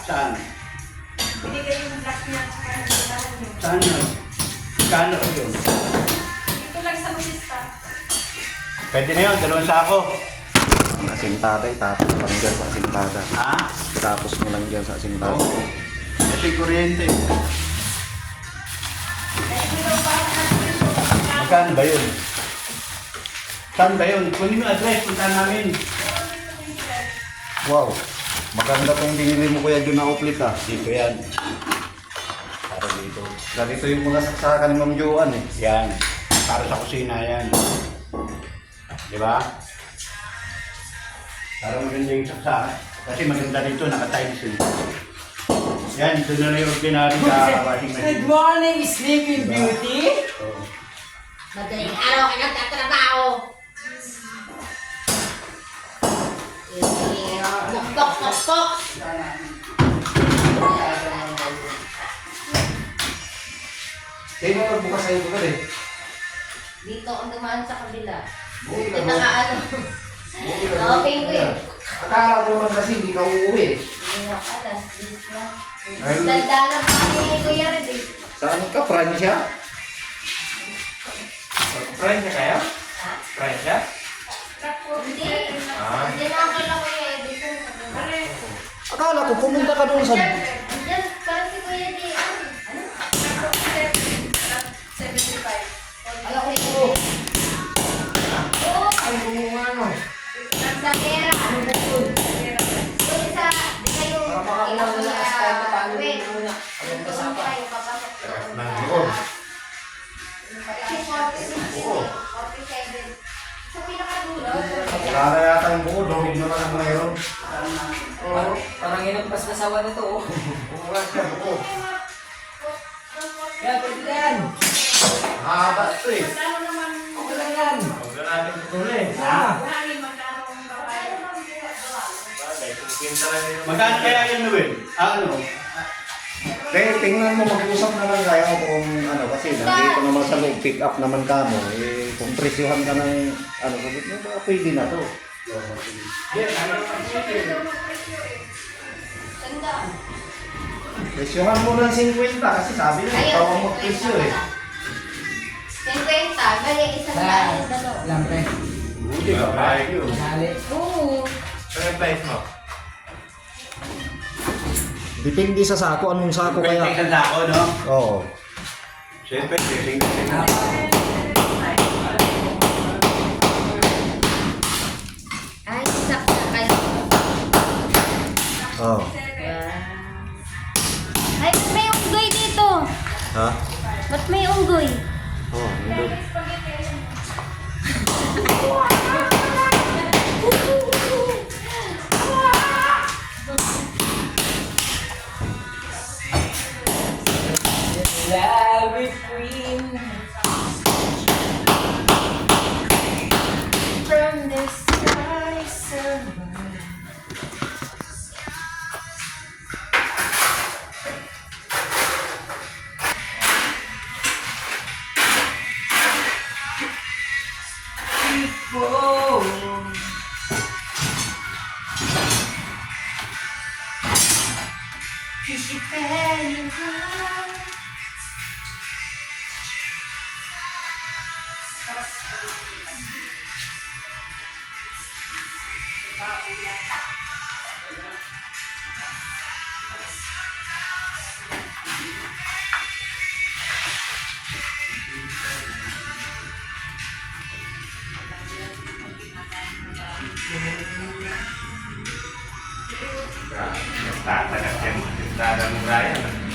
Saan? Binigay yung black niya at saka yung dalahan niyo. Saan yun? Kano yun? Ito lang sa masista. Pwede na yun, dalawang sako. Asintada, tapos mo lang dyan sa asintada. Ha? Tapos mo lang dyan sa asintada. Oo. Ito yung kuryente. Magkano ba yun? Saan ba yun? Kunin mo address, punta namin. Wow, maganda tong binili mo kuya Jun na outlet ah. Dito yan. Para dito. Ganito yung mga saksakan ni Ma'am Joan eh. Yan. Para sa kusina yan. Di ba? Para maganda yung saksakan. Kasi maganda dito, naka-tiles yun. Yan, doon na yung ordinary sa washing machine. Good morning, Sleeping Beauty. Oo. Madaling araw ka nagtatrabaho. Muktok, muktok. Sino magbukas sa'yo bukas eh? Dito ang dumaan sa kabila. Buti Dito ka, nakaano. Okay ko eh. Akala ko naman kasi hindi ka uuwi. Hindi na alas. Ay. Daldalan pa ni Kuya Red eh. Saan ka? Pransya? Friend niya kayo? Ha? Friend siya? Hindi. Hindi na ako kala Kuya Red. Dito sa kabila. Akala ko pumunta ka doon sa... Diyan, parang si Kuya Red. Ano? 75. Alam ko ito. Oo. Ay, kung ano? Sa pera. Ano ba ito? Yung isa, di kayo. Ilang kuya. Wait. Yung tulong tayo, papasok doon. Doon. Kasi 46, 47. Sa pinakadulo. Akala yata yung buo, domig naman ang mayroon. Oo. Parang inagpas na sawa nito oh. Bukas siya, buo. Yan, pwede na yan. Haba ito eh. Magkano naman? Okay lang yan. Huwag na natin tutuloy. Ah. Hangin, magkano ang babae? Magkano kaya yun, Noel? Ano? Tingnan mo, mag-usap naman kayo kung ano, kasi nandito naman sa loob, pick up naman ka mo. Eh, kung presyohan ka ng ano, sabi mo, baka pwede na to. Tanda. Presyohan mo ng 50 kasi sabi na, ikaw ang mag-presyo eh. 50. Bali, isang daan yung dalawa. Lampe. Hindi ba payag yun? Dali. Oo. Depende sa sako, anong sako Pwede kaya? ka ako, no? Oo. Siyempre, tingnan. Ay, sakto kayo. Oo. Ay, ba't may unggoy dito? Ha? Ba't may unggoy? Oo, nandun. Larry Queen. From the sky survive. Isipin mo. Tatanap yan. Dadang Ryan.